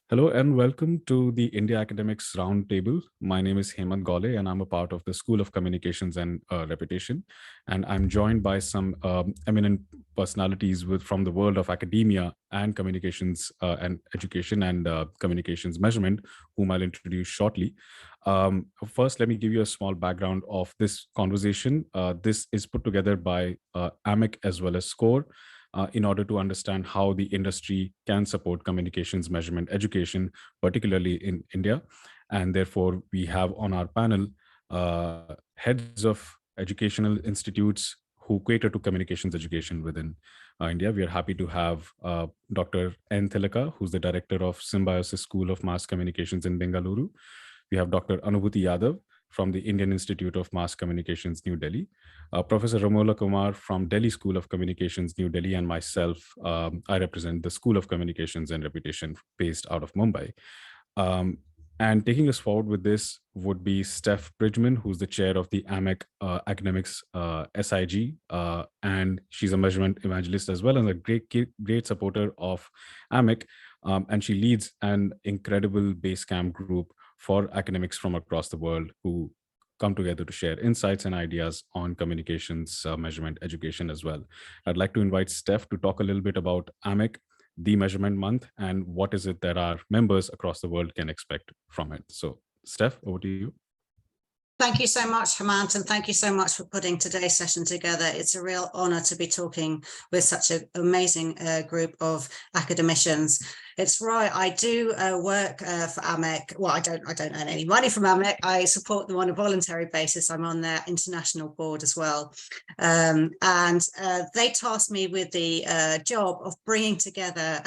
Hello and welcome to the India Academics Roundtable. My name is Hemant Gaule and I'm a part of the School of Communications and Reputation. And I'm joined by some eminent personalities from the world of academia and communications and education and communications measurement, whom I'll introduce shortly. First, let me give you a small background of this conversation. This is put together by AMEC as well as SCoRe. In order to understand how the industry can support communications measurement education, particularly in India. And therefore, we have on our panel heads of educational institutes who cater to communications education within India. We are happy to have Dr. N. Thilaka, who's the director of Symbiosis School of Mass Communications in Bengaluru. We have Dr. Anubhuti Yadav from the Indian Institute of Mass Communications, New Delhi. Professor Ramola Kumar from Delhi School of Communications, New Delhi, and myself, I represent the School of Communications and Reputation based out of Mumbai. And taking us forward with this would be Steph Bridgman, who's the chair of the AMEC Academics SIG, and she's a measurement evangelist as well and a great supporter of AMEC. And she leads an incredible Basecamp group for academics from across the world who come together to share insights and ideas on communications, measurement, education as well. I'd like to invite Steph to talk a little bit about AMEC, the measurement month, and what is it that our members across the world can expect from it. So Steph, over to you. Thank you so much, Hemant, and thank you so much for putting today's session together. It's a real honor to be talking with such an amazing group of academicians. It's right, I do work for AMEC. Well, I don't earn any money from AMEC. I support them on a voluntary basis. I'm on their international board as well. And they tasked me with the job of bringing together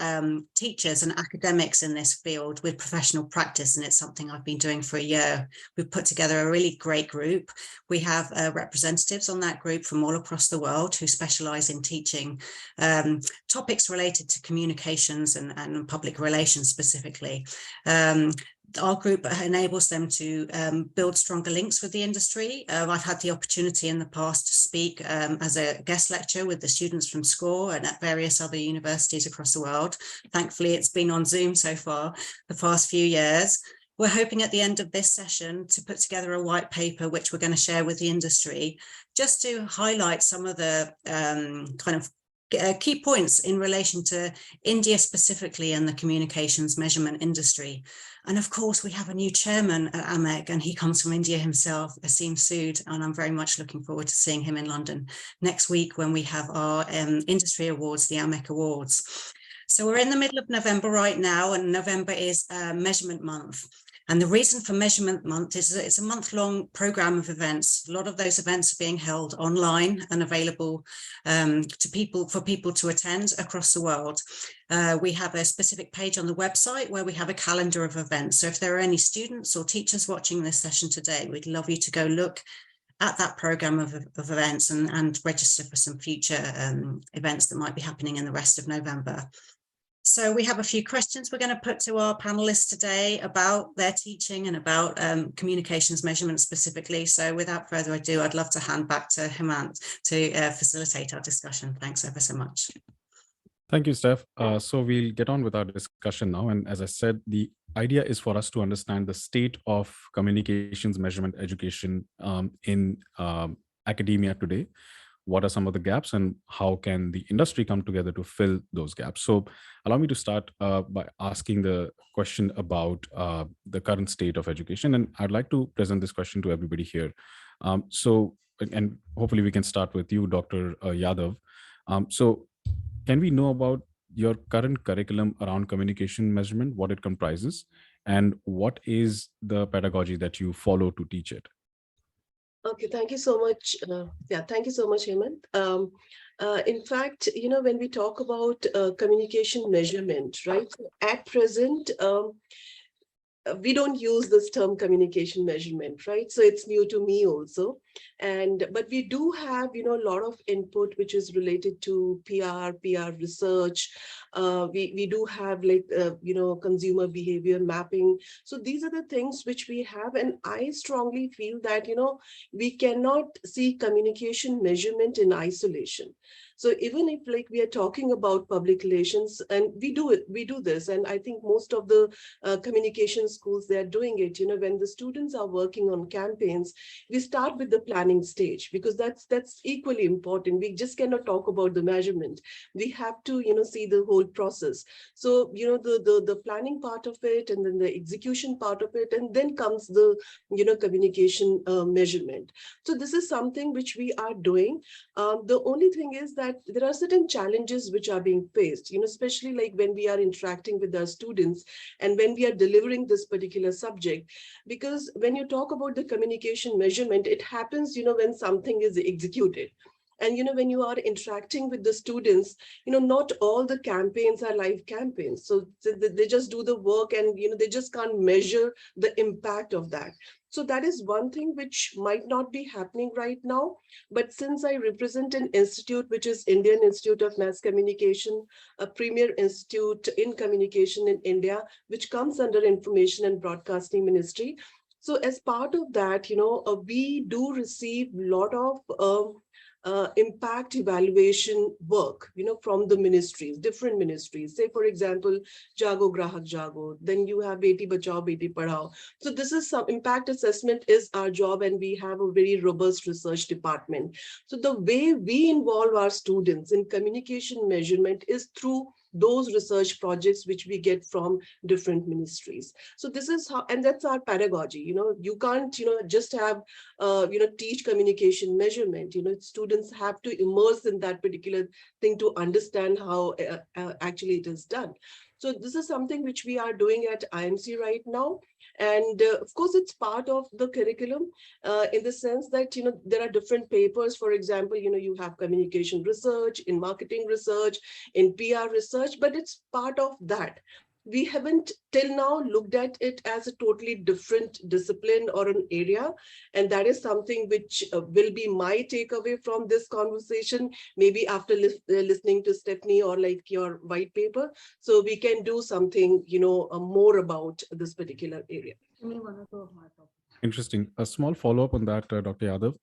teachers and academics in this field with professional practice. And it's something I've been doing for a year. We've put together a really great group. We have representatives on that group from all across the world who specialize in teaching topics related to communications and public relations specifically. Our group enables them to build stronger links with the industry. I've had the opportunity in the past to speak as a guest lecturer with the students from SCoRe and at various other universities across the world. Thankfully, it's been on Zoom so far the past few years. We're hoping at the end of this session to put together a white paper, which we're going to share with the industry, just to highlight some of the kind of key points in relation to India specifically and the communications measurement industry. And of course, we have a new chairman at AMEC, and he comes from India himself, Asim Sood, and I'm very much looking forward to seeing him in London next week when we have our industry awards, the AMEC Awards. So we're in the middle of November right now, and November is measurement month. And the reason for Measurement Month is that it's a month-long program of events. A lot of those events are being held online and available for people to attend across the world. We have a specific page on the website where we have a calendar of events. So if there are any students or teachers watching this session today, we'd love you to go look at that program of events and register for some future events that might be happening in the rest of November. So we have a few questions we're going to put to our panelists today about their teaching and about communications measurement specifically. So without further ado, I'd love to hand back to Hemant to facilitate our discussion. Thanks ever so much. Thank you, Steph. So we'll get on with our discussion now. And as I said, the idea is for us to understand the state of communications measurement education in academia today. What are some of the gaps and how can the industry come together to fill those gaps? So allow me to start by asking the question about the current state of education. And I'd like to present this question to everybody here. And hopefully we can start with you, Dr. Yadav. So can we know about your current curriculum around communication measurement, what it comprises, and what is the pedagogy that you follow to teach it? Okay, thank you so much. Thank you so much, Hemant. In fact, when we talk about communication measurement, right, at present, we don't use this term communication measurement, right? So it's new to me also. But we do have, a lot of input which is related to PR research. We do have like, consumer behavior mapping. So these are the things which we have. And I strongly feel that, we cannot see communication measurement in isolation. So even if like we are talking about public relations, and we do this, and I think most of the communication schools, they're doing it, when the students are working on campaigns, we start with the planning stage, because that's equally important. We just cannot talk about the measurement. We have to, see the whole process. So, the planning part of it, and then the execution part of it, and then comes the, communication measurement. So this is something which we are doing. The only thing is that there are certain challenges which are being faced, especially like when we are interacting with our students and when we are delivering this particular subject. Because when you talk about the communication measurement, it happens, when something is executed. And, when you are interacting with the students, not all the campaigns are live campaigns. So they just do the work and, they just can't measure the impact of that. So that is one thing which might not be happening right now. But since I represent an institute, which is Indian Institute of Mass Communication, a premier institute in communication in India, which comes under Information and Broadcasting Ministry. So as part of that, we do receive a lot of impact evaluation work, from the ministries, different ministries. Say, for example, Jago Grahak Jago, then you have Beti Bachao, Beti Padhao. So this is some impact assessment is our job, and we have a very robust research department. So the way we involve our students in communication measurement is through those research projects which we get from different ministries. So this is how, and that's our pedagogy. You can't, just have, teach communication measurement. Students have to immerse in that particular thing to understand how actually it is done. So this is something which we are doing at IMC right now. And of course, it's part of the curriculum in the sense that, there are different papers. For example, you have communication research, in marketing research, in PR research, but it's part of that. We haven't till now looked at it as a totally different discipline or an area. And that is something which will be my takeaway from this conversation, maybe after listening to Stephanie or like your white paper. So we can do something, more about this particular area. Interesting. A small follow-up on that, Dr.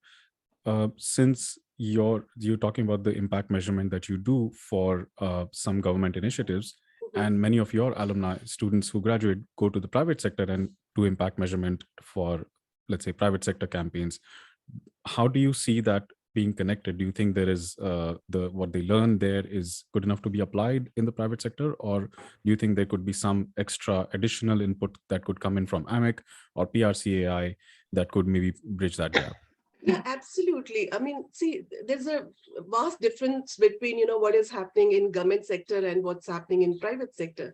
Yadav. Since you're talking about the impact measurement that you do for some government initiatives, and many of your alumni students who graduate go to the private sector and do impact measurement for, let's say, private sector campaigns. How do you see that being connected? Do you think there is what they learn there is good enough to be applied in the private sector, or do you think there could be some extra additional input that could come in from AMEC or PRCAI that could maybe bridge that gap? Yeah, absolutely. I mean, see, there's a vast difference between, what is happening in government sector and what's happening in private sector.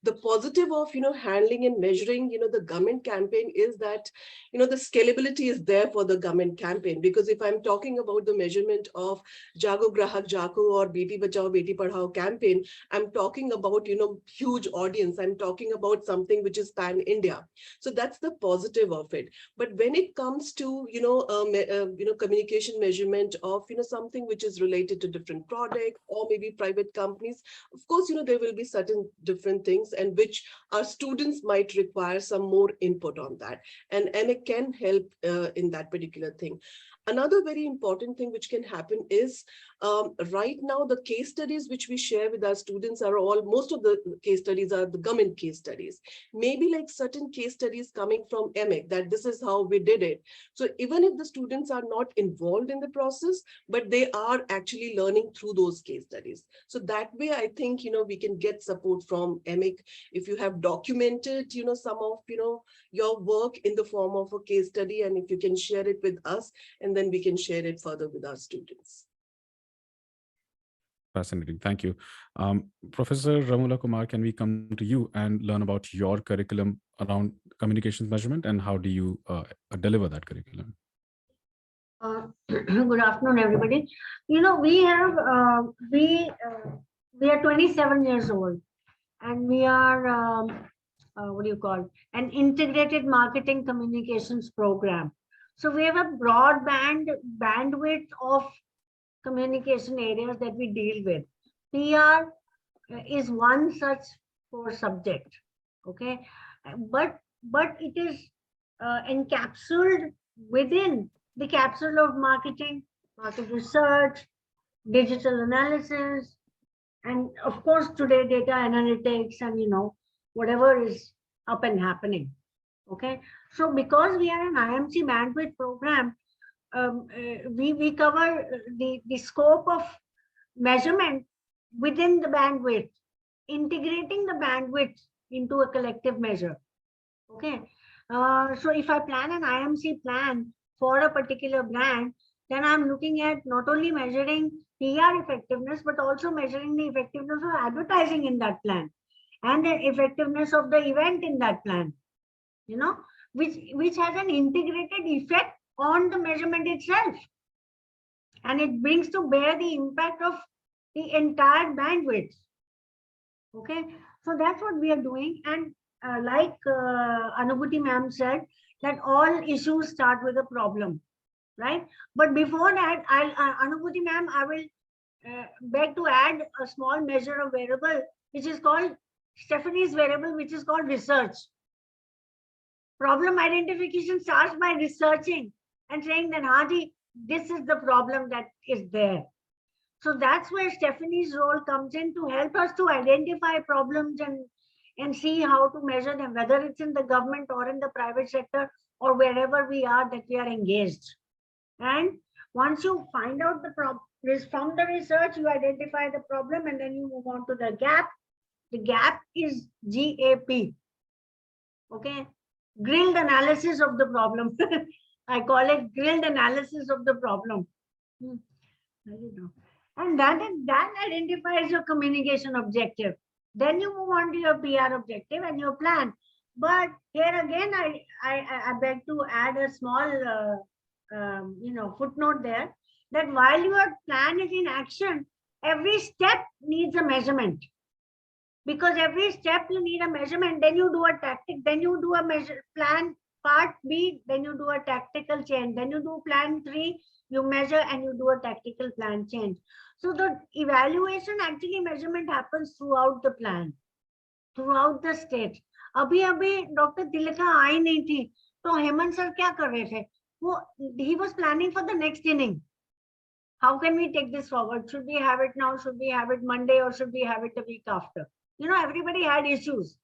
The positive of, handling and measuring, the government campaign is that, the scalability is there for the government campaign. Because if I'm talking about the measurement of Jago Grahak Jago or Beti Bachao, Beti Padhao campaign, I'm talking about, huge audience. I'm talking about something which is pan-India. So that's the positive of it. But when it comes to, communication measurement of, something which is related to different products or maybe private companies, of course, there will be certain different things and which our students might require some more input on that. And it can help in that particular thing. Another very important thing which can happen is right now, the case studies which we share with our students are most of the case studies are the government case studies. Maybe like certain case studies coming from AMEC, that this is how we did it. So even if the students are not involved in the process, but they are actually learning through those case studies. So that way, I think, we can get support from AMEC. If you have documented, some of, your work in the form of a case study, and if you can share it with us, and then we can share it further with our students. Fascinating. Thank you. Professor Ramola Kumar, can we come to you and learn about your curriculum around communications measurement and how do you deliver that curriculum? Good afternoon, everybody. We are 27 years old, and we are what do you call an integrated marketing communications program. So we have a broadband bandwidth of communication areas that we deal with. PR is one such core subject, okay? But it is encapsulated within the capsule of marketing, market research, digital analysis, and of course today data analytics and whatever is up and happening. Okay, so because we are an IMC bandwidth program, we cover the scope of measurement within the bandwidth, integrating the bandwidth into a collective measure. Okay, so if I plan an IMC plan for a particular brand, then I'm looking at not only measuring PR effectiveness, but also measuring the effectiveness of advertising in that plan and the effectiveness of the event in that plan, which has an integrated effect on the measurement itself. And it brings to bear the impact of the entire bandwidth. Okay, so that's what we are doing. And like Anubhuti ma'am said, that all issues start with a problem, right? But before that, Anubhuti ma'am, I will beg to add a small measure of variable, which is called Stephanie's variable, which is called research. Problem identification starts by researching and saying that, Haji, this is the problem that is there. So that's where Stephanie's role comes in, to help us to identify problems and see how to measure them, whether it's in the government or in the private sector or wherever we are that we are engaged. And once you find out the problem, from the research, you identify the problem and then you move on to the gap. The gap is GAP. Okay, grilled analysis of the problem. I call it grilled analysis of the problem. And that identifies your communication objective. Then you move on to your PR objective and your plan. But here again, I beg to add a small footnote there, that while your plan is in action, every step needs a measurement. Because every step you need a measurement, then you do a tactic, then you do a measure plan part B, then you do a tactical change, then you do plan 3, you measure and you do a tactical plan change. So the evaluation, actually measurement happens throughout the plan, throughout the stage. अभी doctor Tilka आई नहीं थी, तो Hemant sir क्या कर रहे थे? He was planning for the next inning. How can we take this forward? Should we have it now? Should we have it Monday, or should we have it the week after? Everybody had issues.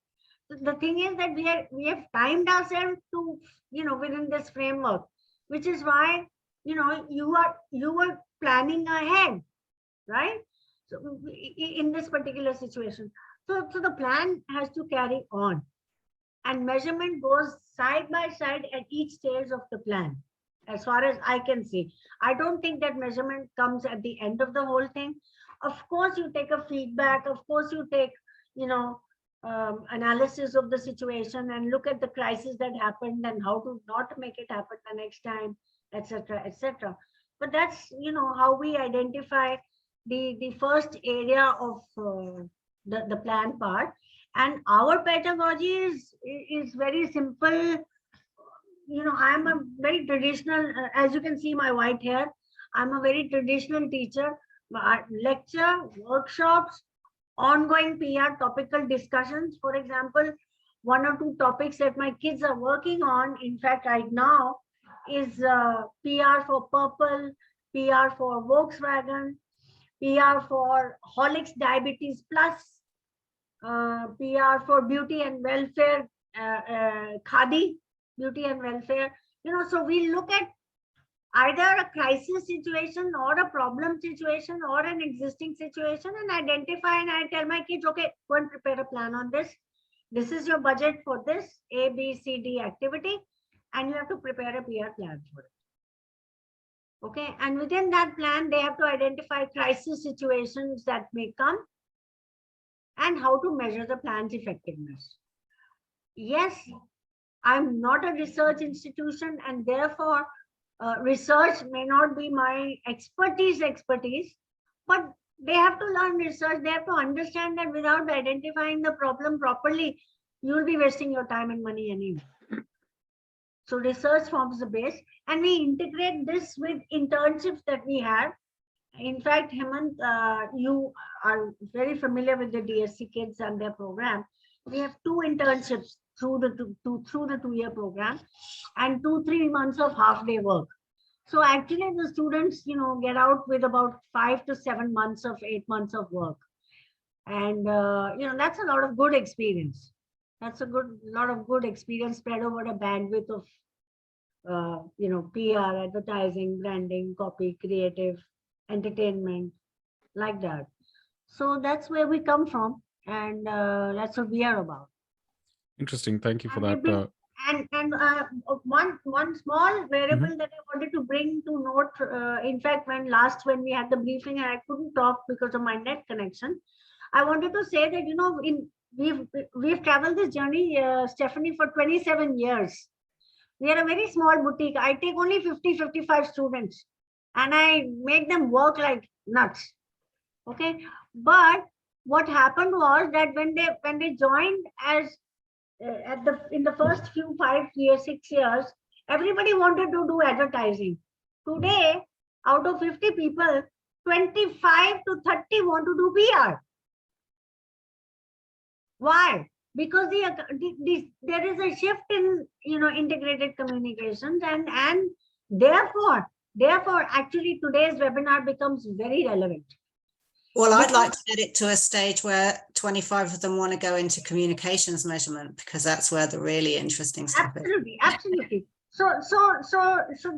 The thing is that we have timed ourselves to, within this framework, which is why, you were planning ahead, right? So in this particular situation, so the plan has to carry on, and measurement goes side by side at each stage of the plan. As far as I can see, I don't think that measurement comes at the end of the whole thing. Of course, you take a feedback. Of course, you take, analysis of the situation and look at the crisis that happened and how to not make it happen the next time, etc., etc. But that's, how we identify the first area of the plan part. And our pedagogy is very simple. I'm a very traditional, as you can see my white hair, I'm a very traditional teacher. Lecture, workshops, ongoing PR topical discussions. For example, 1 or 2 topics that my kids are working on, in fact, right now, is PR for Purple, PR for Volkswagen, PR for Horlicks Diabetes Plus, PR for Beauty and Welfare, Khadi, Beauty and Welfare. So we look at either a crisis situation or a problem situation or an existing situation and identify, and I tell my kids, okay, go and prepare a plan on this. This is your budget for this A, B, C, D activity, and you have to prepare a PR plan for it. Okay, and within that plan, they have to identify crisis situations that may come and how to measure the plan's effectiveness. Yes, I'm not a research institution, and therefore research may not be my expertise, but they have to learn research. They have to understand that without identifying the problem properly, you will be wasting your time and money anyway. So research forms the base, and we integrate this with internships that we have. In fact, Hemant, you are very familiar with the DSC kids and their program. We have 2 internships through the 2-year program, and 2-3 months of half-day work. So actually, the students, get out with about 5 to 7 months of 8 months of work, and that's a lot of good experience. That's a lot of good experience spread over a bandwidth of PR, advertising, branding, copy, creative, entertainment, like that. So that's where we come from, and that's what we are about. Interesting. Thank you for And that. One small variable that I wanted to bring to note. In fact, when we had the briefing, and I couldn't talk because of my net connection. I wanted to say that we've traveled this journey, Stephanie, for 27 years. We are a very small boutique. I take only 50-55 students, and I make them work like nuts. Okay, but what happened was that when they joined as in the first 6 years, everybody wanted to do advertising. Today, out of 50 people, 25 to 30 want to do PR. Why? Because there is a shift in integrated communications, and therefore actually today's webinar becomes very relevant. Well, I'd like to get it to a stage where 25 of them want to go into communications measurement, because that's where the really interesting stuff is. Absolutely. So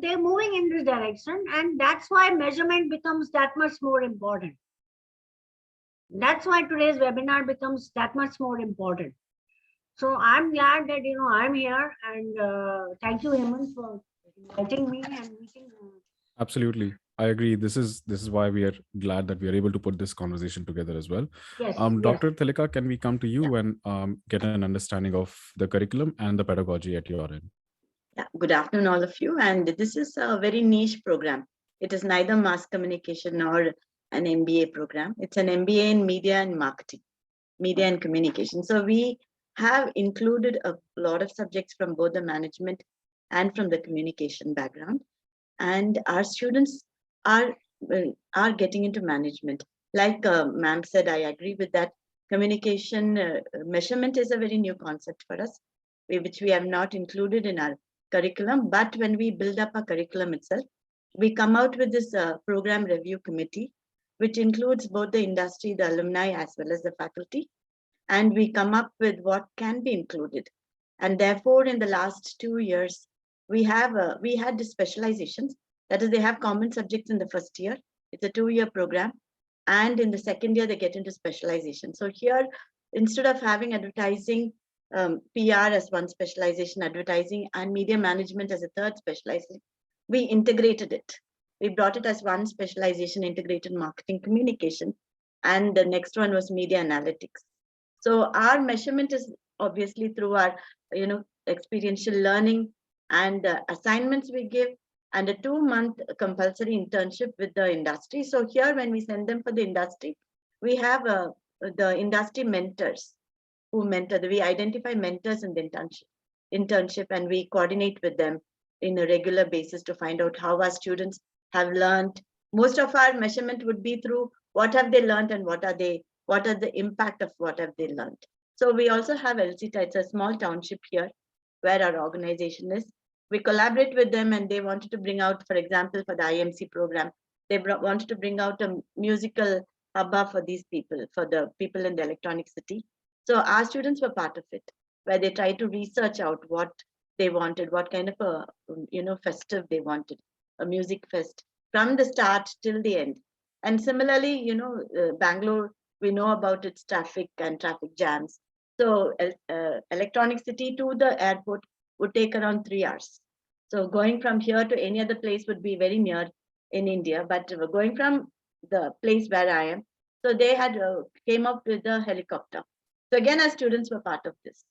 they're moving in this direction, and that's why measurement becomes that much more important. That's why today's webinar becomes that much more important. So I'm glad that I'm here, and thank you, Hemant, for inviting me and meeting. Absolutely, I agree. This is why we are glad that we are able to put this conversation together as well. Yes, Dr. Thilaka, can we come to you and get an understanding of the curriculum and the pedagogy at your end? Yeah, good afternoon, all of you. And this is a very niche program. It is neither mass communication nor an MBA program. It's an MBA in media and marketing, media and communication. So we have included a lot of subjects from both the management and from the communication background. And our students are getting into management. Like ma'am said, I agree with that. Communication measurement is a very new concept for us, which we have not included in our curriculum. But when we build up a curriculum itself, we come out with this program review committee, which includes both the industry, the alumni, as well as the faculty. And we come up with what can be included. And therefore, in the last 2 years, we had the specializations. That is, they have common subjects in the first year. It's a 2-year program. And in the second year, they get into specialization. So here, instead of having advertising, PR as one specialization, advertising and media management as a third specialization, we integrated it. We brought it as one specialization, integrated marketing communication. And the next one was media analytics. So our measurement is obviously through our, experiential learning and assignments we give, and a 2-month compulsory internship with the industry. So here, when we send them for the industry, we have the industry mentors who mentor. We identify mentors in the internship, and we coordinate with them in a regular basis to find out how our students have learned. Most of our measurement would be through what have they learned and what are the impact of what have they learned. So we also have LCTA. It's a small township here where our organization is. We collaborate with them, and they wanted to bring out, for example, for the IMC program, they wanted to bring out a musical hubba for these people, for the people in the electronic city. So our students were part of it, where they tried to research out what they wanted, what kind of a, festive they wanted, a music fest from the start till the end. And similarly, Bangalore, we know about its traffic and traffic jams. So electronic city to the airport would take around 3 hours. So going from here to any other place would be very near in India, but going from the place where I am, so they had came up with the helicopter. So again, our students were part of this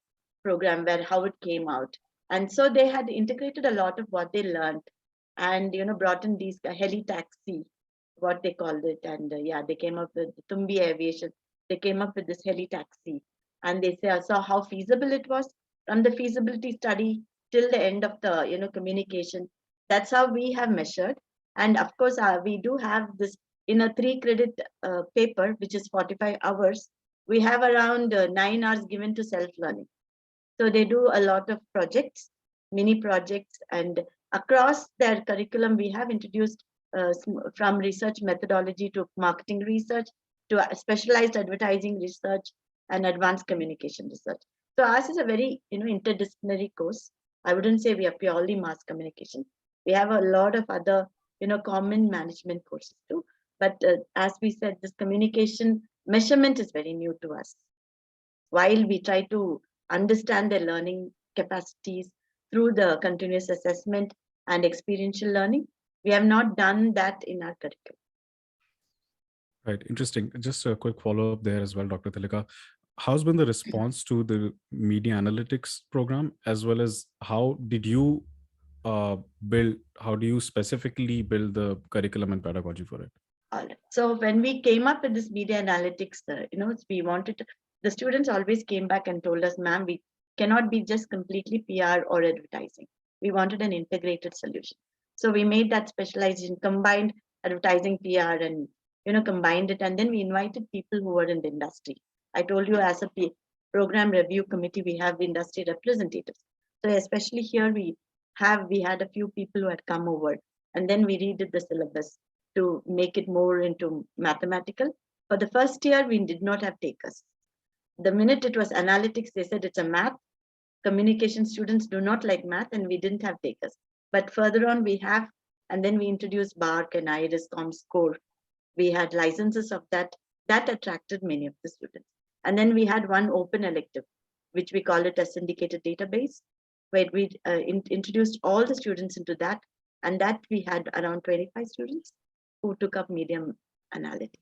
program, where how it came out. And so they had integrated a lot of what they learned, and brought in these heli taxi, what they called it. And they came up with Tumbi Aviation. They came up with this heli taxi, and they saw how feasible it was. From the feasibility study till the end of the communication. That's how we have measured. And of course, we do have this in a 3-credit paper, which is 45 hours. We have around 9 hours given to self-learning. So they do a lot of projects, mini projects, and across their curriculum, we have introduced from research methodology to marketing research to specialized advertising research and advanced communication research. So ours is a very interdisciplinary course. I wouldn't say we are purely mass communication. We have a lot of other common management courses too. But as we said, this communication measurement is very new to us. While we try to understand their learning capacities through the continuous assessment and experiential learning, we have not done that in our curriculum. Right, interesting. Just a quick follow-up there as well, Dr. Thilaka. How's been the response to the media analytics program, as well as how did you how do you specifically build the curriculum and pedagogy for it? All right. So when we came up with this media analytics, we wanted to, the students always came back and told us, ma'am, we cannot be just completely PR or advertising. We wanted an integrated solution. So we made that specialization, combined advertising, PR, and combined it. And then we invited people who were in the industry. I told you, as a program review committee, we have industry representatives. So especially here, we had a few people who had come over, and then we redid the syllabus to make it more into mathematical. For the first year, we did not have takers. The minute it was analytics, they said it's a math. Communication students do not like math, and we didn't have takers. But further on, we have, and then we introduced BARC and IRIS, SCoRe. We had licenses of that. That attracted many of the students. And then we had one open elective, which we call it a syndicated database, where we introduced all the students into that. And that we had around 25 students who took up medium analytics.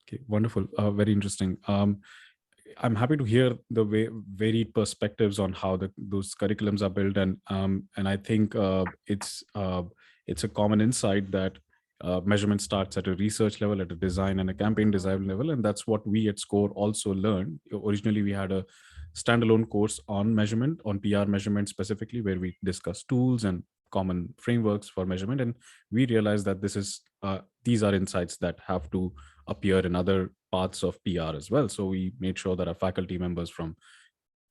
Okay, wonderful. Very interesting. I'm happy to hear the varied perspectives on how those curriculums are built, and I think it's a common insight that measurement starts at a research level, at a design and a campaign design level, and that's what we at SCoRe also learned. Originally, we had a standalone course on measurement, on PR measurement specifically, where we discussed tools and common frameworks for measurement, and we realized that these are insights that have to appear in other parts of PR as well. So we made sure that our faculty members from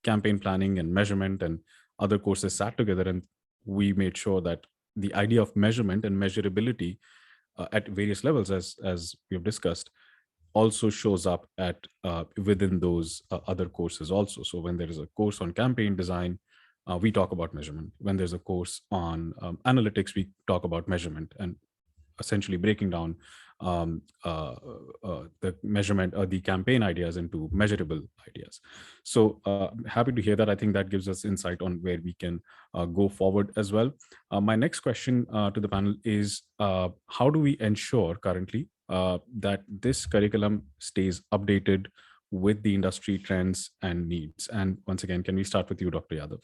campaign planning and measurement and other courses sat together, and we made sure that the idea of measurement and measurability at various levels, as we have discussed, also shows up at within those other courses also. So when there is a course on campaign design, we talk about measurement. When there's a course on analytics, we talk about measurement, and essentially breaking down the measurement or the campaign ideas into measurable ideas. So happy to hear that. I think that gives us insight on where we can go forward as well. My next question to the panel is, how do we ensure currently that this curriculum stays updated with the industry trends and needs? And once again, can we start with you, Dr. Yadav?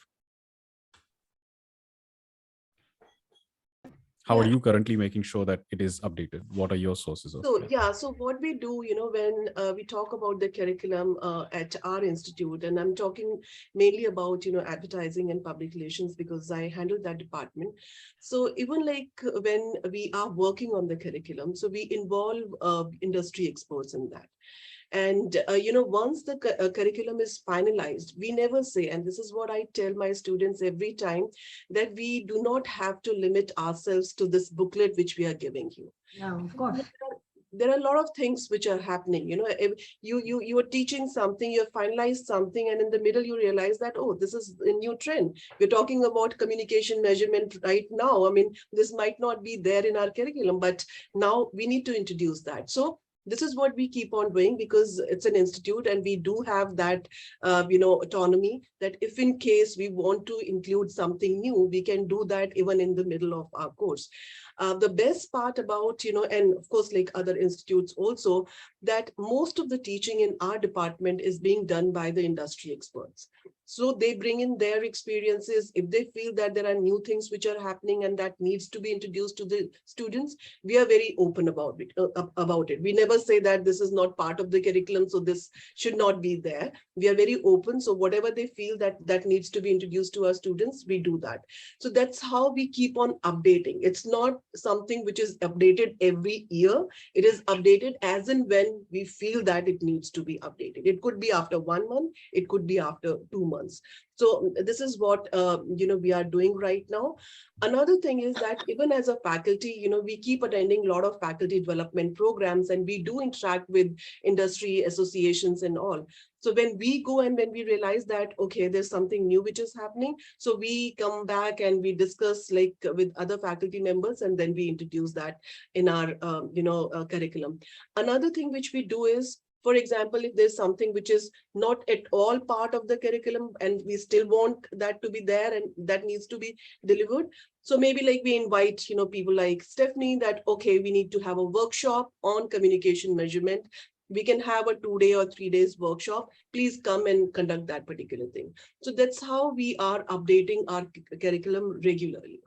How are you currently making sure that it is updated? What are your sources of? So what we do, when we talk about the curriculum at our institute, and I'm talking mainly about, advertising and public relations, because I handle that department. So even like when we are working on the curriculum, so we involve industry experts in that. And, once the curriculum is finalized, we never say, and this is what I tell my students every time, that we do not have to limit ourselves to this booklet which we are giving you. Yeah, of course. There are a lot of things which are happening. If you are teaching something, you have finalized something, and in the middle you realize that, oh, this is a new trend. We're talking about communication measurement right now. I mean, this might not be there in our curriculum, but now we need to introduce that. So this is what we keep on doing, because it's an institute and we do have that, autonomy, that if in case we want to include something new, we can do that even in the middle of our course. The best part about, and of course, like other institutes also, that most of the teaching in our department is being done by the industry experts. So they bring in their experiences. If they feel that there are new things which are happening and that needs to be introduced to the students, we are very open about it. We never say that this is not part of the curriculum, so this should not be there. We are very open. So whatever they feel that needs to be introduced to our students, we do that. So that's how we keep on updating. It's not something which is updated every year. It is updated as and when we feel that it needs to be updated. It could be after 1 month, it could be after 2 months. So this is what we are doing right now. Another thing is that even as a faculty, we keep attending a lot of faculty development programs, and we do interact with industry associations and all. So when we go and when we realize that, okay, there's something new which is happening, so we come back and we discuss like with other faculty members, and then we introduce that in our curriculum. Another thing which we do is, for example, if there's something which is not at all part of the curriculum and we still want that to be there and that needs to be delivered. So maybe like we invite, people like Stephanie that, okay, we need to have a workshop on communication measurement. We can have a 2-day or 3 days workshop. Please come and conduct that particular thing. So that's how we are updating our curriculum regularly.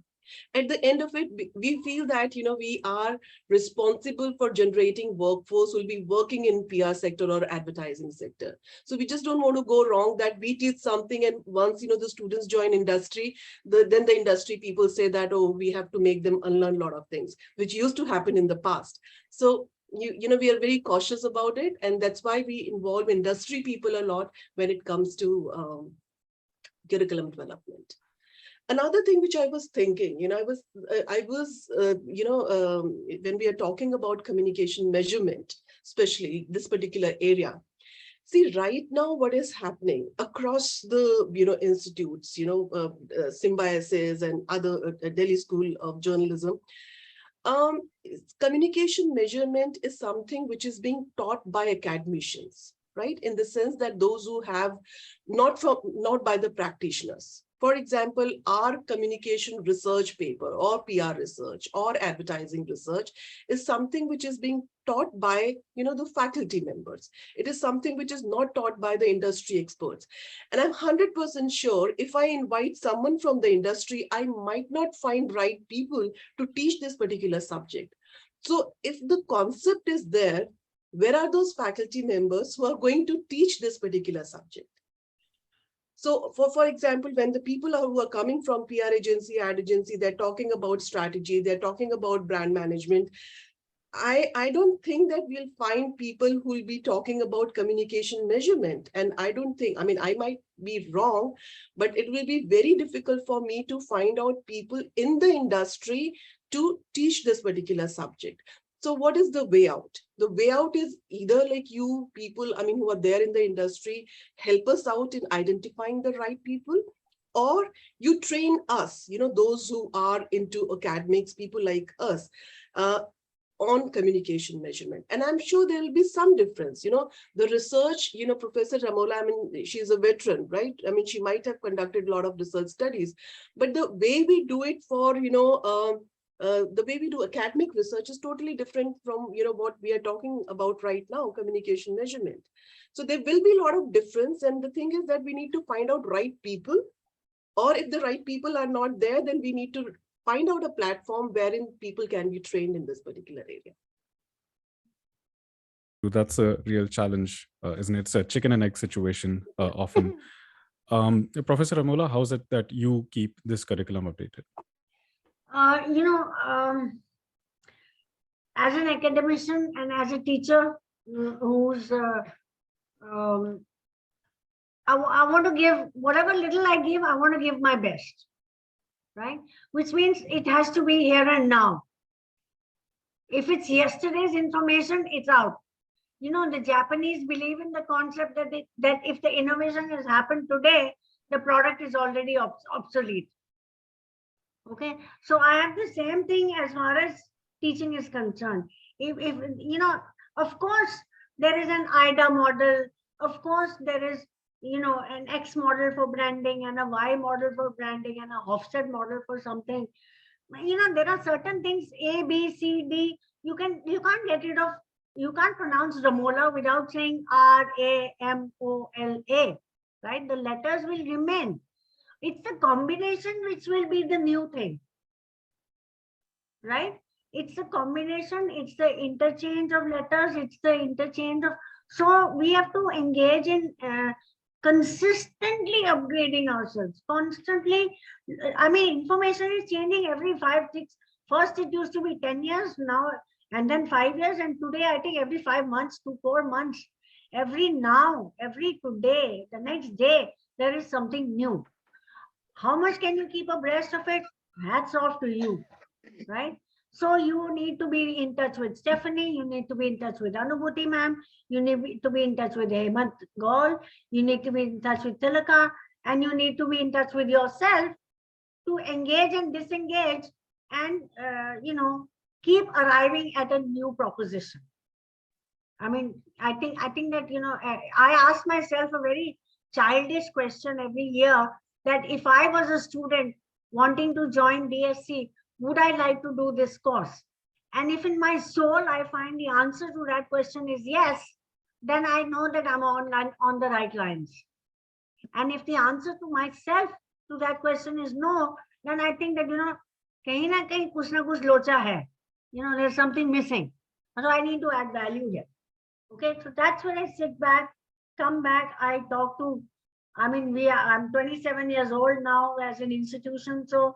At the end of it, we feel that, we are responsible for generating workforce who will be working in PR sector or advertising sector. So we just don't want to go wrong that we teach something and once, the students join industry, then the industry people say that, oh, we have to make them unlearn a lot of things, which used to happen in the past. So, we are very cautious about it. And that's why we involve industry people a lot when it comes to curriculum development. Another thing which I was thinking, when we are talking about communication measurement, especially this particular area, see right now what is happening across the, institutes, Symbiosis and other Delhi School of Journalism, communication measurement is something which is being taught by academicians, right? In the sense that those who have not by the practitioners. For example, our communication research paper or PR research or advertising research is something which is being taught by, the faculty members. It is something which is not taught by the industry experts. And I'm 100% sure if I invite someone from the industry, I might not find right people to teach this particular subject. So if the concept is there, where are those faculty members who are going to teach this particular subject? So for example, when the people who are coming from PR agency, ad agency, they're talking about strategy, they're talking about brand management, I don't think that we'll find people who will be talking about communication measurement. And I don't think, I might be wrong, but it will be very difficult for me to find out people in the industry to teach this particular subject. So what is the way out? The way out is either like you people, who are there in the industry, help us out in identifying the right people, or you train us, those who are into academics, people like us, on communication measurement. And I'm sure there will be some difference, the research, Professor Ramola, she's a veteran, right? She might have conducted a lot of research studies, but the way we do it for, the way we do academic research is totally different from, what we are talking about right now, communication measurement. So there will be a lot of difference. And the thing is that we need to find out right people, or if the right people are not there, then we need to find out a platform wherein people can be trained in this particular area. That's a real challenge, isn't it? It's a chicken and egg situation often. Professor Ramola, how is it that you keep this curriculum updated? As an academician and as a teacher who's, I want to give, whatever little I give, I want to give my best, right? Which means it has to be here and now. If it's yesterday's information, it's out. The Japanese believe in the concept that if the innovation has happened today, the product is already obsolete. Okay, so I have the same thing as far as teaching is concerned. If of course, there is an IDA model. Of course, there is, an X model for branding and a Y model for branding and a Hofstede model for something. There are certain things, A, B, C, D. You can't get rid of. You can't pronounce Ramola without saying R-A-M-O-L-A. right? The letters will remain. It's the combination which will be the new thing, right? It's a combination, it's the interchange of letters, it's the interchange of, so we have to engage in consistently upgrading ourselves, constantly. I mean, information is changing every 5, 6, first it used to be 10 years now, and then 5 years, and today I think every 5 months to 4 months, every now, every today, the next day, there is something new. How much can you keep abreast of it? Hats off to you, right? So you need to be in touch with Stephanie, you need to be in touch with Anubhuti ma'am, you need to be in touch with Hemant, Gaule, you need to be in touch with Thilaka, and you need to be in touch with yourself to engage and disengage and, keep arriving at a new proposition. I mean, I think that, I ask myself a very childish question every year, that if I was a student wanting to join BSc, would I like to do this course? And if in my soul I find the answer to that question is yes, then I know that I'm on the right lines. And if the answer to myself to that question is no, then I think that, kahin na kahin kuch na kuch locha hai. There's something missing. So I need to add value here. Okay, so that's when I sit back, come back, I talk to, I'm 27 years old now as an institution. So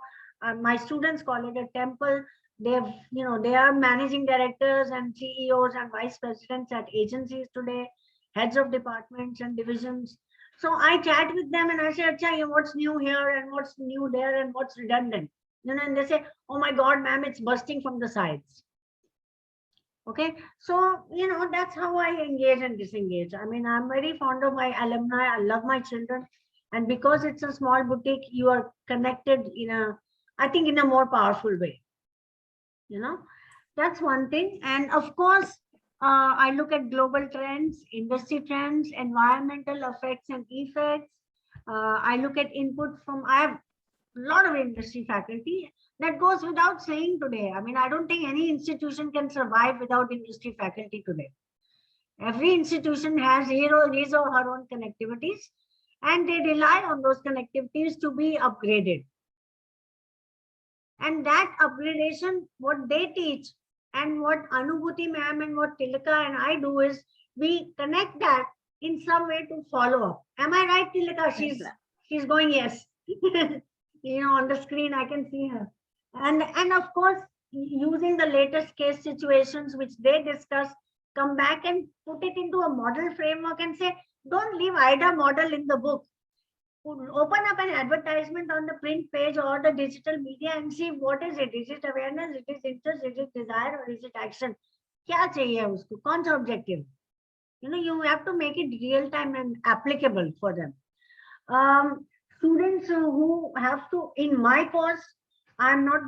my students call it a temple. They are managing directors and CEOs and vice presidents at agencies today, heads of departments and divisions. So I chat with them and I say, Acha, what's new here and what's new there and what's redundant? And they say, oh my God, ma'am, it's bursting from the sides. Okay, so, that's how I engage and disengage. I mean, I'm very fond of my alumni. I love my children. And because it's a small boutique, you are connected in a more powerful way. That's one thing. And of course, I look at global trends, industry trends, environmental effects and effects. I look at input from, I have a lot of industry faculty. That goes without saying today. I mean, I don't think any institution can survive without industry faculty today. Every institution has his or her own connectivities, and they rely on those connectivities to be upgraded. And that upgradation, what they teach and what Anubhuti ma'am and what Thilaka and I do is we connect that in some way to follow up. Am I right, Thilaka? She's going yes. On the screen I can see her. And of course, using the latest case situations which they discuss, come back and put it into a model framework and say, don't leave IDA model in the book. Open up an advertisement on the print page or the digital media and see what is it. Is it awareness? Is it interest? Is it desire? Or is it action? Kya chahiye usko? Kaun sa objective? You have to make it real time and applicable for them. Students who have to, in my course, I'm not,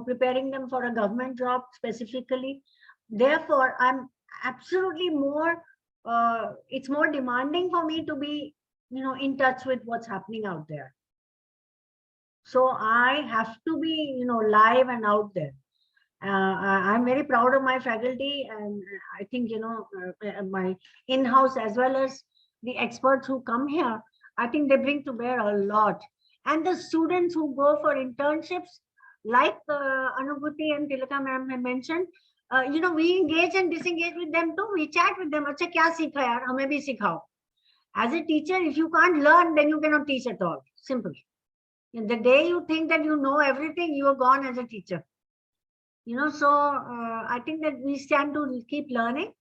preparing them for a government job specifically. Therefore, I'm absolutely more, it's more demanding for me to be, in touch with what's happening out there. So I have to be, live and out there. I'm very proud of my faculty, and I think, my in-house as well as the experts who come here, I think they bring to bear a lot. And the students who go for internships, like Anubhuti and Thilaka ma'am have mentioned, we engage and disengage with them too. We chat with them. Acha, kya sikha yaar? Hame bhi sikhao. As a teacher, if you can't learn, then you cannot teach at all. Simple. And the day you think that you know everything, you are gone as a teacher. So I think that we stand to keep learning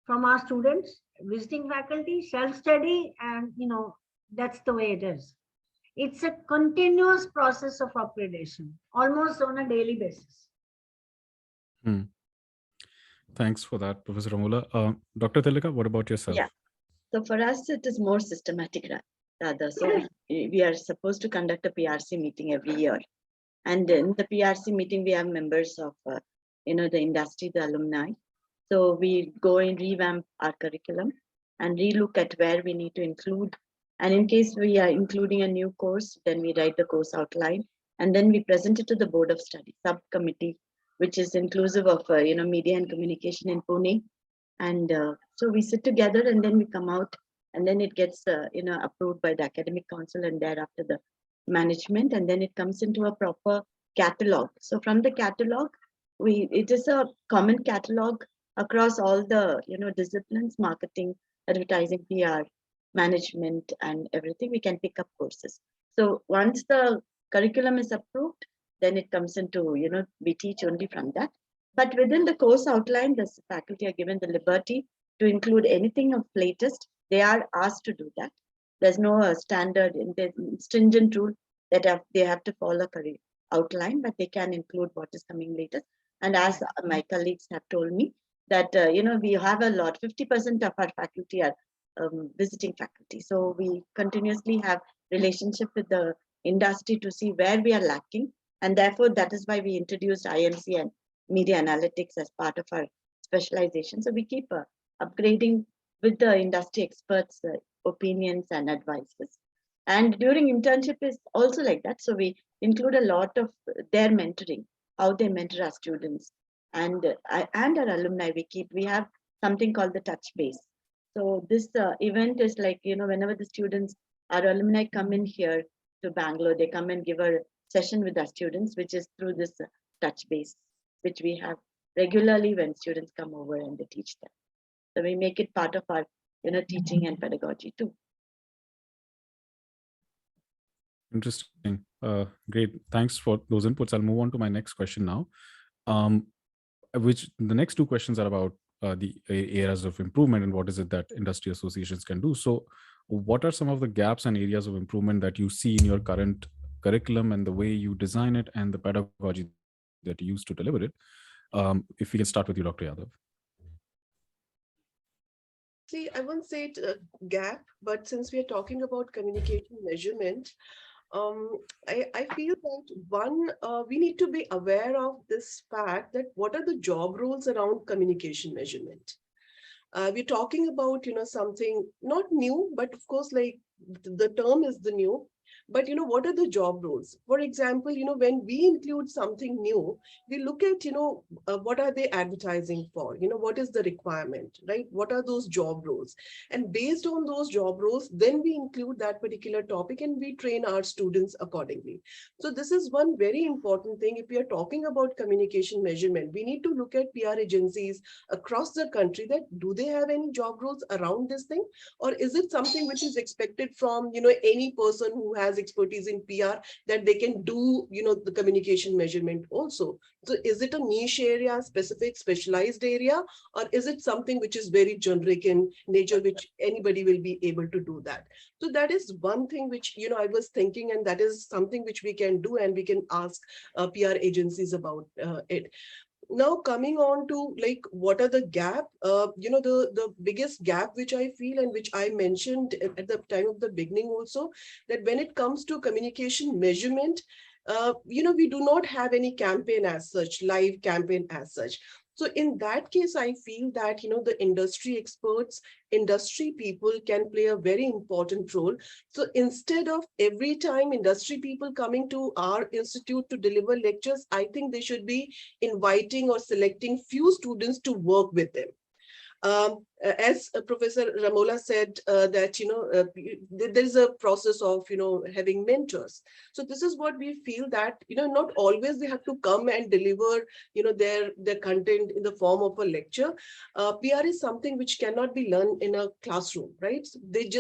from our students, visiting faculty, self-study, and, that's the way it is. It's a continuous process of upgradation, almost on a daily basis. Thanks for that, Professor Ramola. Dr. Thilaka, what about yourself? Yeah. So for us, it is more systematic rather. So we are supposed to conduct a PRC meeting every year. And in the PRC meeting, we have members of, the industry, the alumni. So we go and revamp our curriculum and relook at where we need to include. And in case we are including a new course, then we write the course outline. And then we present it to the Board of Study subcommittee, which is inclusive of, media and communication in Pune. And so we sit together and then we come out and then it gets approved by the academic council, and thereafter the management, and then it comes into a proper catalog. So from the catalog, it is a common catalog across all the disciplines: marketing, advertising, PR, management, and everything. We can pick up courses. So once the curriculum is approved, then it comes into, we teach only from that. But within the course outline, the faculty are given the liberty to include anything of latest. They are asked to do that. There's no standard, stringent rule that they have to follow outline, but they can include what is coming latest. And as my colleagues have told me, that we have a lot, 50% of our faculty are visiting faculty. So we continuously have relationship with the industry to see where we are lacking. And therefore, that is why we introduced IMC and media analytics as part of our specialization. So we keep upgrading with the industry experts' opinions and advices. And during internship is also like that. So we include a lot of their mentoring, how they mentor our students. And our alumni, we have something called the touch base. So this event is like, whenever the students, our alumni come in here to Bangalore, they come and give a session with our students, which is through this touch base, which we have regularly when students come over and they teach them. So we make it part of our, teaching and pedagogy too. Interesting. Great. Thanks for those inputs. I'll move on to my next question now. Which the next two questions are about the areas of improvement and what is it that industry associations can do. So what are some of the gaps and areas of improvement that you see in your current curriculum and the way you design it and the pedagogy that you use to deliver it? If we can start with you, Dr. Yadav. See, I won't say it a gap, but since we are talking about communication measurement, I feel that we need to be aware of this fact that what are the job roles around communication measurement. We're talking about, something not new, but of course, like the term is the new. But, what are the job roles? For example, when we include something new, we look at, what are they advertising for? What is the requirement, right? What are those job roles? And based on those job roles, then we include that particular topic and we train our students accordingly. So this is one very important thing. If we are talking about communication measurement, we need to look at PR agencies across the country that do they have any job roles around this thing? Or is it something which is expected from, any person who has expertise in PR that they can do, the communication measurement also. So is it a niche area, specialized area, or is it something which is very generic in nature, which anybody will be able to do that? So that is one thing which, I was thinking, and that is something which we can do and we can ask PR agencies about it. Now coming on to like, what are the gap? The biggest gap which I feel and which I mentioned at the time of the beginning also, that when it comes to communication measurement, we do not have any campaign as such, live campaign as such. So in that case, I feel that, the industry experts, industry people can play a very important role. So instead of every time industry people coming to our institute to deliver lectures, I think they should be inviting or selecting few students to work with them. As Professor Ramola said, that there is a process of having mentors. So this is what we feel, that not always they have to come and deliver their content in the form of a lecture. PR is something which cannot be learned in a classroom, right? So they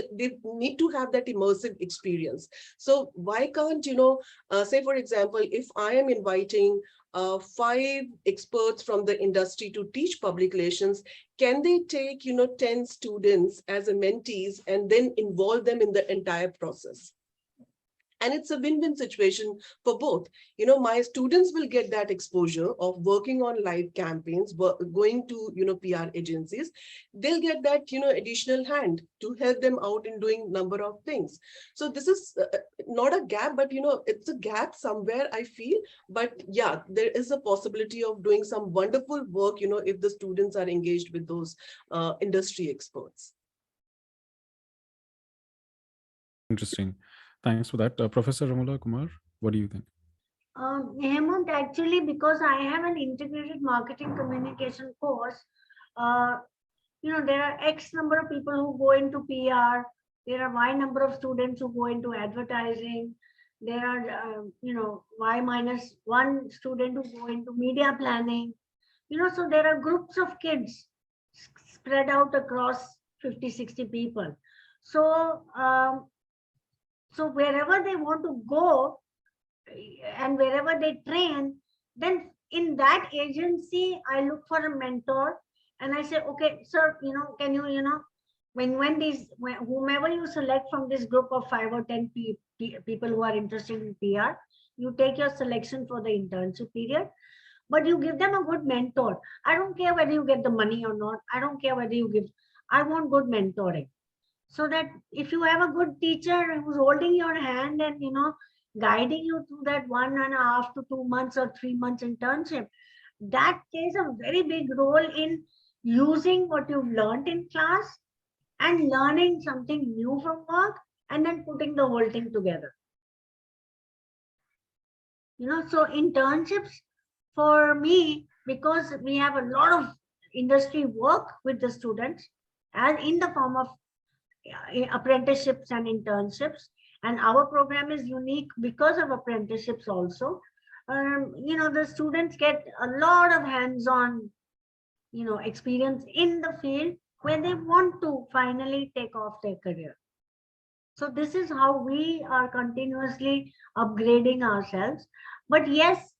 need to have that immersive experience. So why can't say, for example, if I am inviting 5 experts from the industry to teach public relations, can they take 10 students as a mentees and then involve them in the entire process? And it's a win-win situation for both. My students will get that exposure of working on live campaigns, going to, PR agencies. They'll get that, additional hand to help them out in doing number of things. So this is not a gap, but, it's a gap somewhere, I feel. But yeah, there is a possibility of doing some wonderful work, if the students are engaged with those industry experts. Interesting. Thanks for that. Professor Ramola, Kumar, what do you think? Hemant, actually, because I have an integrated marketing communication course, there are X number of people who go into PR. There are Y number of students who go into advertising. There are, Y minus 1 student who go into media planning. So there are groups of kids spread out across 50, 60 people. So, so wherever they want to go and wherever they train, then in that agency, I look for a mentor and I say, okay, sir, can you, whomever you select from this group of 5 or 10 people who are interested in PR, you take your selection for the internship period, but you give them a good mentor. I don't care whether you get the money or not. I don't care whether you give, I want good mentoring. So that if you have a good teacher who's holding your hand and, guiding you through that 1.5 to 2 months or 3 months internship, that plays a very big role in using what you've learned in class and learning something new from work and then putting the whole thing together. So internships for me, because we have a lot of industry work with the students and in the form of apprenticeships and internships, and our program is unique because of apprenticeships also. The students get a lot of hands-on, experience in the field where they want to finally take off their career. So this is how we are continuously upgrading ourselves. But yes,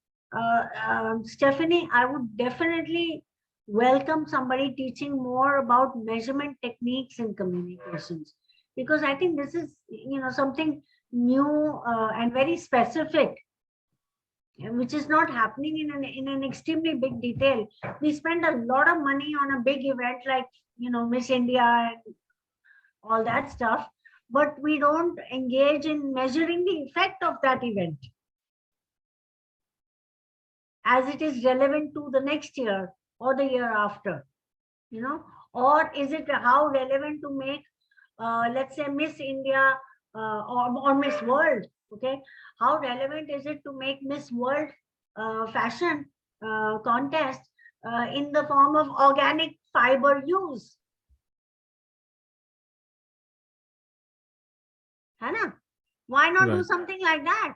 Stephanie, I would definitely welcome somebody teaching more about measurement techniques in communications, because I think this is, something new and very specific, which is not happening in an extremely big detail. We spend a lot of money on a big event like, Miss India and all that stuff, but we don't engage in measuring the effect of that event as it is relevant to the next year or the year after, or is it how relevant to make, let's say, Miss India or Miss World, okay? How relevant is it to make Miss World fashion contest in the form of organic fiber use? Hannah, why not do something like that?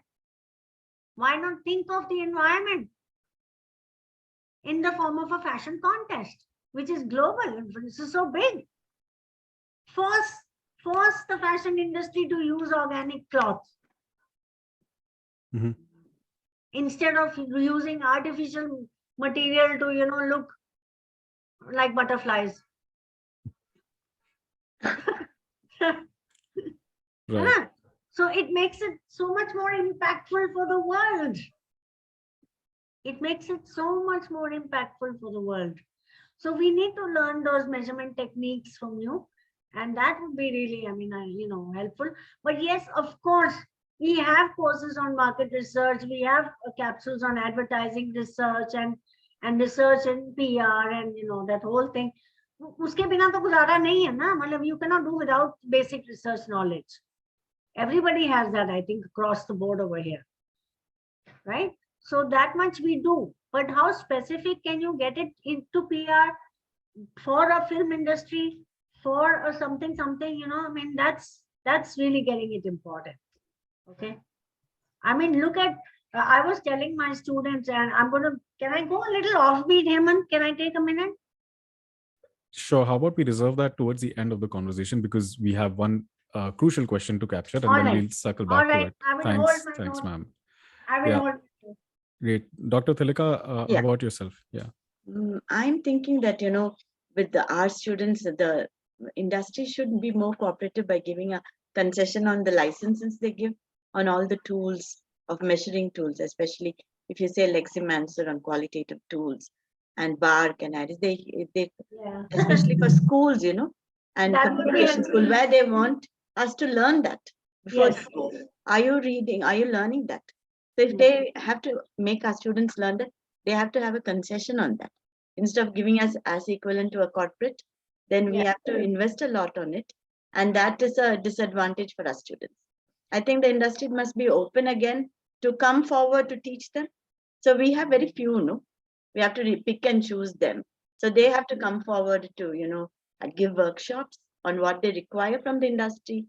Why not think of the environment in the form of a fashion contest, which is global, this is so big? Force the fashion industry to use organic cloths instead of using artificial material to, look like butterflies. Right. So it makes it so much more impactful for the world. It makes it so much more impactful for the world. So we need to learn those measurement techniques from you. And that would be really, helpful. But yes, of course, we have courses on market research. We have capsules on advertising research and research in PR and, that whole thing. Uske bina to guzara nahi hai na. You cannot do without basic research knowledge. Everybody has that, I think, across the board over here. Right? So that much we do. But how specific can you get it into PR for a film industry, for a something, that's really getting it important. Okay. Look at, I was telling my students, and can I go a little offbeat, Hemant? Can I take a minute? Sure. How about we reserve that towards the end of the conversation, because we have one crucial question to capture, and then we'll circle back to it. Thanks, ma'am. I will hold. Great. Dr. Thilaka, how about yourself? Yeah. I'm thinking that, with our students, the industry should be more cooperative by giving a concession on the licenses they give on all the tools of measuring tools, especially if you say Leximancer on qualitative tools and BARC and ADIS, they especially for schools, and communication school, where they want us to learn that before school. Are you reading? Are you learning that? So if they have to make our students learn that, they have to have a concession on that. Instead of giving us as equivalent to a corporate, then we have to invest a lot on it. And that is a disadvantage for our students. I think the industry must be open again to come forward to teach them. So we have very few, we have to pick and choose them. So they have to come forward to, give workshops on what they require from the industry,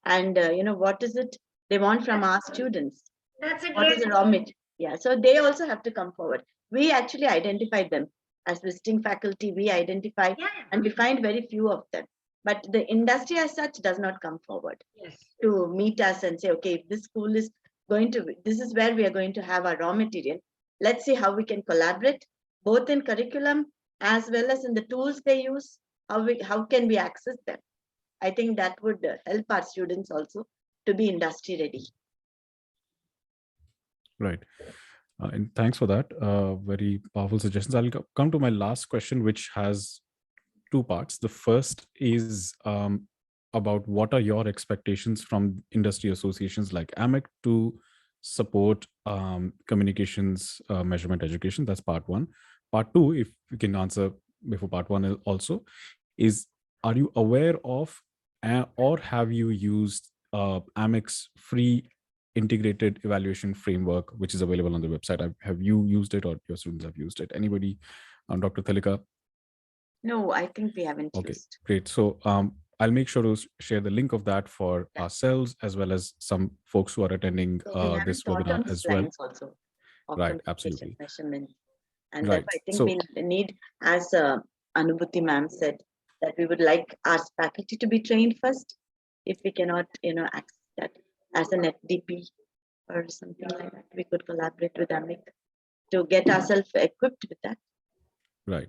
and what is it they want from our students. That's a What is great. the raw material? Yeah, so they also have to come forward. We actually identify them as visiting faculty. We identify, Yeah. and we find very few of them. But the industry as such does not come forward Yes. to meet us and say, okay, if this school is going to, this is where we are going to have our raw material. Let's see how we can collaborate, both in curriculum as well as in the tools they use. How can we access them? I think that would help our students also to be industry ready. Right. And thanks for that. Very powerful suggestions. I'll come to my last question, which has two parts. The first is about what are your expectations from industry associations like AMEC to support communications measurement education. That's part one. Part two, if you can answer before part one also, is are you aware of or have you used AMEC's free integrated evaluation framework, which is available on the website? Have you used it or your students have used it? Anybody? Dr. Thilaka? No, I think we haven't Okay, used. great. So I'll make sure to share the link of that for ourselves as well as some folks who are attending this webinar as well. Also Right, absolutely. Measurement. And Right. therefore, I think So, we need, as Anubhuti ma'am said, that we would like our faculty to be trained first. If we cannot, access that as an FDP or something like that, we could collaborate with AMEC to get ourselves equipped with that. right.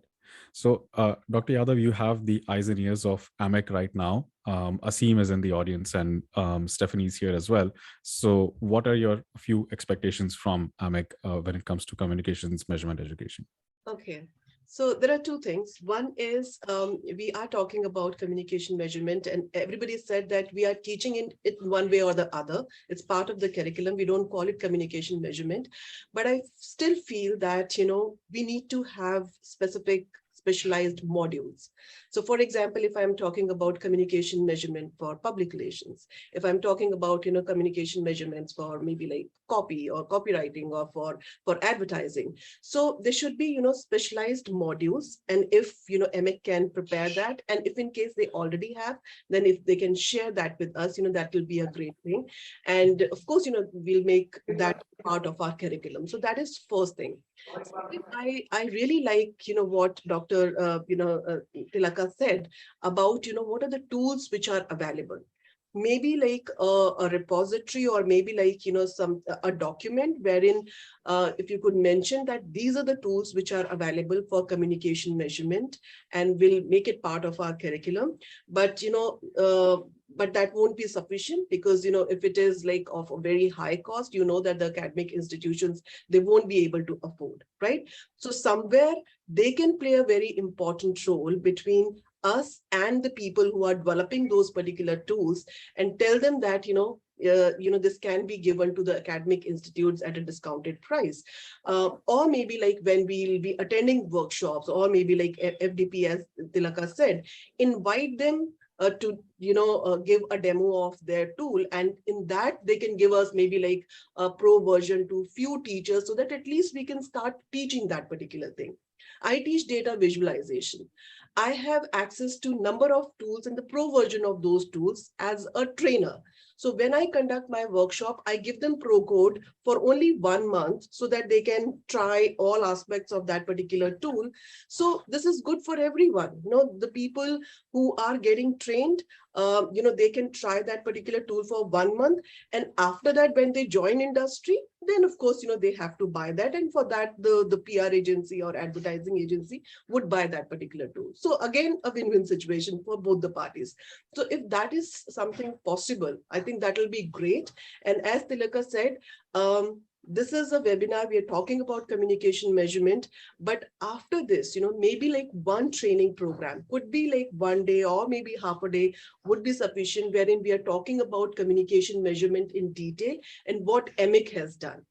So, Dr. Yadav, you have the eyes and ears of AMEC right now. Asim is in the audience and Stephanie's here as well. So what are your few expectations from AMEC when it comes to communications measurement education? Okay. So there are two things. One is we are talking about communication measurement, and everybody said that we are teaching it one way or the other. It's part of the curriculum. We don't call it communication measurement, but I still feel that, we need to have specialized modules. So for example, if I'm talking about communication measurement for public relations, if I'm talking about, communication measurements for maybe like copy or copywriting or for advertising. So there should be, specialized modules. And if, AMEC can prepare that, and if in case they already have, then if they can share that with us, that will be a great thing. And of course, we'll make that part of our curriculum. So that is first thing. I really like, what Dr. Thilaka said about, what are the tools which are available. Maybe like a repository, or maybe like, a document wherein if you could mention that these are the tools which are available for communication measurement, and we'll make it part of our curriculum. But, but that won't be sufficient, because, if it is like of a very high cost, that the academic institutions, they won't be able to afford, right? So somewhere they can play a very important role between us and the people who are developing those particular tools, and tell them that, this can be given to the academic institutes at a discounted price. Or maybe like when we'll be attending workshops, or maybe like FDP, as Thilaka said, invite them to give a demo of their tool, and in that they can give us maybe like a pro version to few teachers, so that at least we can start teaching that particular thing. I teach data visualization. I have access to number of tools and the pro version of those tools as a trainer. So when I conduct my workshop, I give them pro code for only 1 month, so that they can try all aspects of that particular tool. So this is good for everyone. The people who are getting trained, they can try that particular tool for 1 month. And after that, when they join industry, then of course, they have to buy that. And for that, the PR agency or advertising agency would buy that particular tool. So again, a win-win situation for both the parties. So if that is something possible, I think that will be great. And as Thilaka said, this is a webinar, we are talking about communication measurement, but after this, maybe like one training program could be like 1 day or maybe half a day would be sufficient, wherein we are talking about communication measurement in detail and what AMEC has done.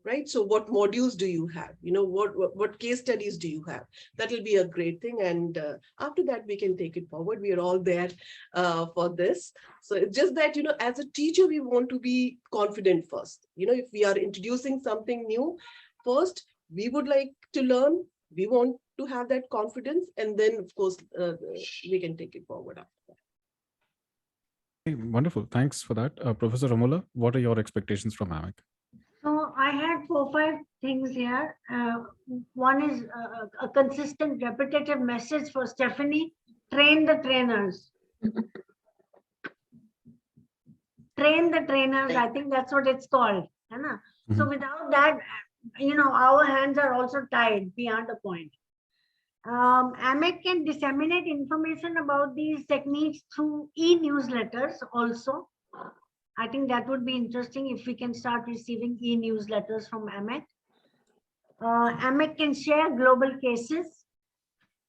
Right? So what modules do you have? What case studies do you have? That will be a great thing. And after that, we can take it forward. We are all there for this. So it's just that, as a teacher, we want to be confident first. If we are introducing something new, first, we would like to learn. we want to have that confidence, and then of course we can take it forward after that. Okay, wonderful. Thanks for that. Professor Ramola, what are your expectations from AMEC? So I had 4-5 things here. One is a consistent, repetitive message for Stephanie: train the trainers. Train the trainers. I think that's what it's called. So without that, our hands are also tied beyond a point. AMEC can disseminate information about these techniques through e-newsletters also. I think that would be interesting if we can start receiving e-newsletters from AMEC. AMEC can share global cases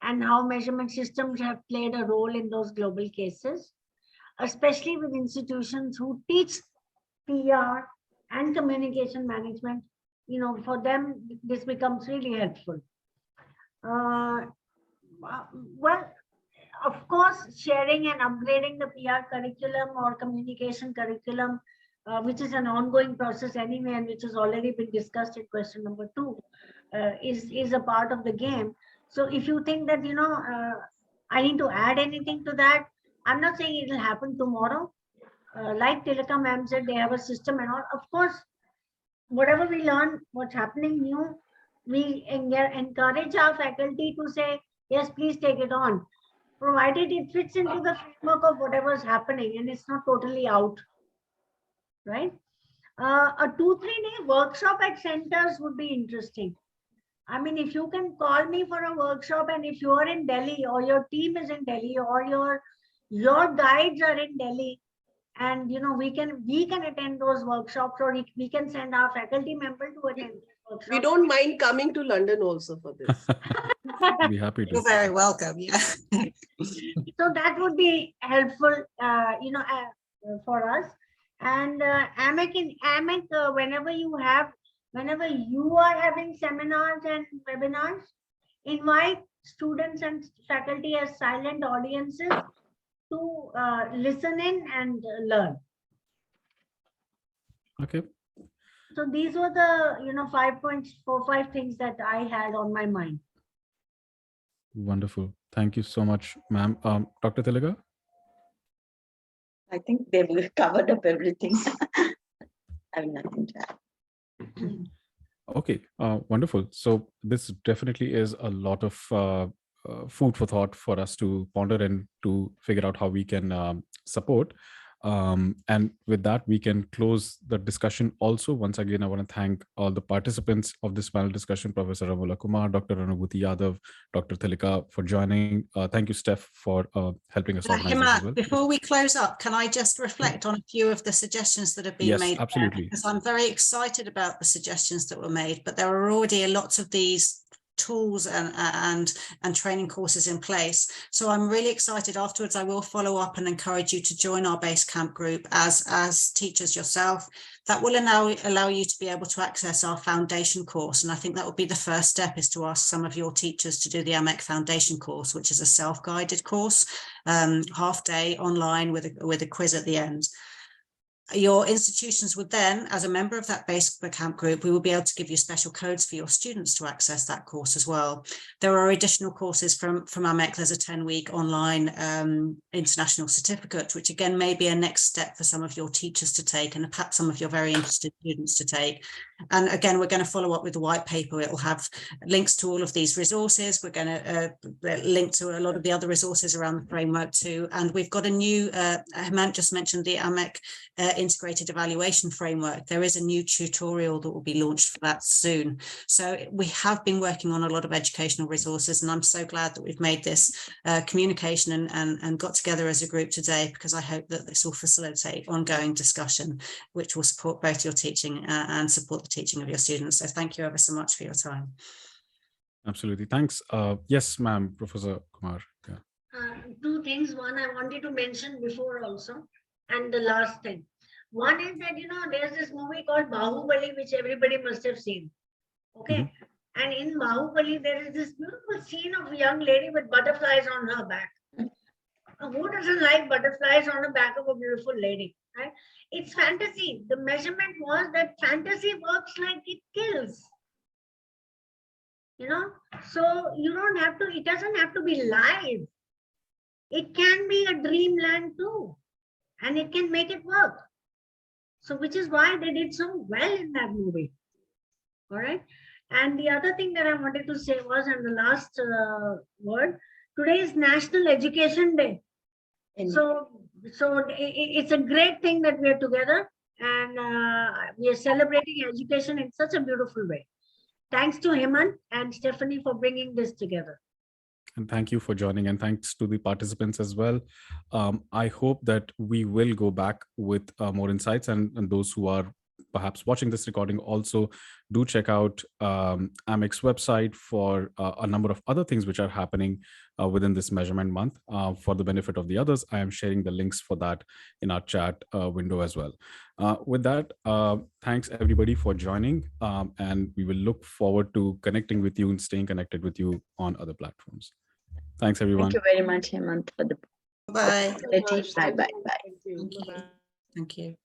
and how measurement systems have played a role in those global cases, especially with institutions who teach PR and communication management. For them, this becomes really helpful. Well, of course, sharing and upgrading the PR curriculum or communication curriculum, which is an ongoing process anyway, and which has already been discussed in question number 2, is a part of the game. So if you think that, I need to add anything to that, I'm not saying it will happen tomorrow. Like Thilaka ma'am said, they have a system and all. Of course, whatever we learn, what's happening new, we encourage our faculty to say, yes, please take it on, provided it fits into the framework of whatever is happening and it's not totally out, right? A 2-3 day workshop at centers would be interesting. I mean, if you can call me for a workshop, and if you are in Delhi or your team is in Delhi or your guides are in Delhi, and we can attend those workshops, or we can send our faculty member to attend workshops. We don't mind coming to London also for this. Be happy to. You're very welcome. Yeah. So that would be helpful, for us. And AMEC, whenever you are having seminars and webinars, invite students and faculty as silent audiences to listen in and learn. Okay. So these were the 5 points, 4-5 things that I had on my mind. Wonderful. Thank you so much, ma'am. Dr. Thilaka? I think they've covered up everything. I have nothing to add. Okay, wonderful. So this definitely is a lot of food for thought for us to ponder and to figure out how we can support. And with that, we can close the discussion. Also, once again, I want to thank all the participants of this panel discussion, Professor Ramola, Kumar, Dr. Anubhuti, Yadav, Dr. Thilaka for joining. Thank you, Steph, for helping us organize this as well. Before we close up, can I just reflect on a few of the suggestions that have been made? Yes, absolutely. Because I'm very excited about the suggestions that were made, but there are already lots of these tools and training courses in place. So I'm really excited. Afterwards, I will follow up and encourage you to join our Basecamp group as teachers yourself. That will allow you to be able to access our foundation course. And I think that would be the first step, is to ask some of your teachers to do the AMEC foundation course, which is a self-guided course, half day online with a quiz at the end. Your institutions would then, as a member of that Basecamp group, we will be able to give you special codes for your students to access that course as well. There are additional courses from AMEC. There's a 10-week online international certificate, which again may be a next step for some of your teachers to take, and perhaps some of your very interested students to take. And again, we're going to follow up with the white paper. It will have links to all of these resources. We're going to link to a lot of the other resources around the framework too. And we've got a new, Hemant just mentioned the AMEC integrated evaluation framework. There is a new tutorial that will be launched for that soon. So we have been working on a lot of educational resources, and I'm so glad that we've made this communication and got together as a group today, because I hope that this will facilitate ongoing discussion, which will support both your teaching and support the teaching of your students. So thank you ever so much for your time. Absolutely. Thanks. Yes, ma'am, Professor Kumar. Yeah. 2 things. One I wanted to mention before also, and the last thing. One is that, there's this movie called Bahubali, which everybody must have seen. Okay. And in Bahubali, there is this beautiful scene of a young lady with butterflies on her back. Who doesn't like butterflies on the back of a beautiful lady, right? It's fantasy. The measurement was that fantasy works like it kills. you know, so you don't have to, it doesn't have to be live. It can be a dreamland too, and it can make it work. So which is why they did so well in that movie. All right. And the other thing that I wanted to say was, and the last word, today is National Education Day. So it's a great thing that we are together, and we are celebrating education in such a beautiful way. Thanks to Hemant and Stephanie for bringing this together. And thank you for joining, and thanks to the participants as well. I hope that we will go back with more insights, and those who are perhaps watching this recording also do check out AMEC's website for a number of other things which are happening within this measurement month. For the benefit of the others, I am sharing the links for that in our chat window as well. With that, thanks everybody for joining, and we will look forward to connecting with you and staying connected with you on other platforms. Thanks, everyone. Thank you very much, Hemant, for the Bye. opportunity. Bye, bye, bye. Thank you. Thank you. Bye-bye. Thank you.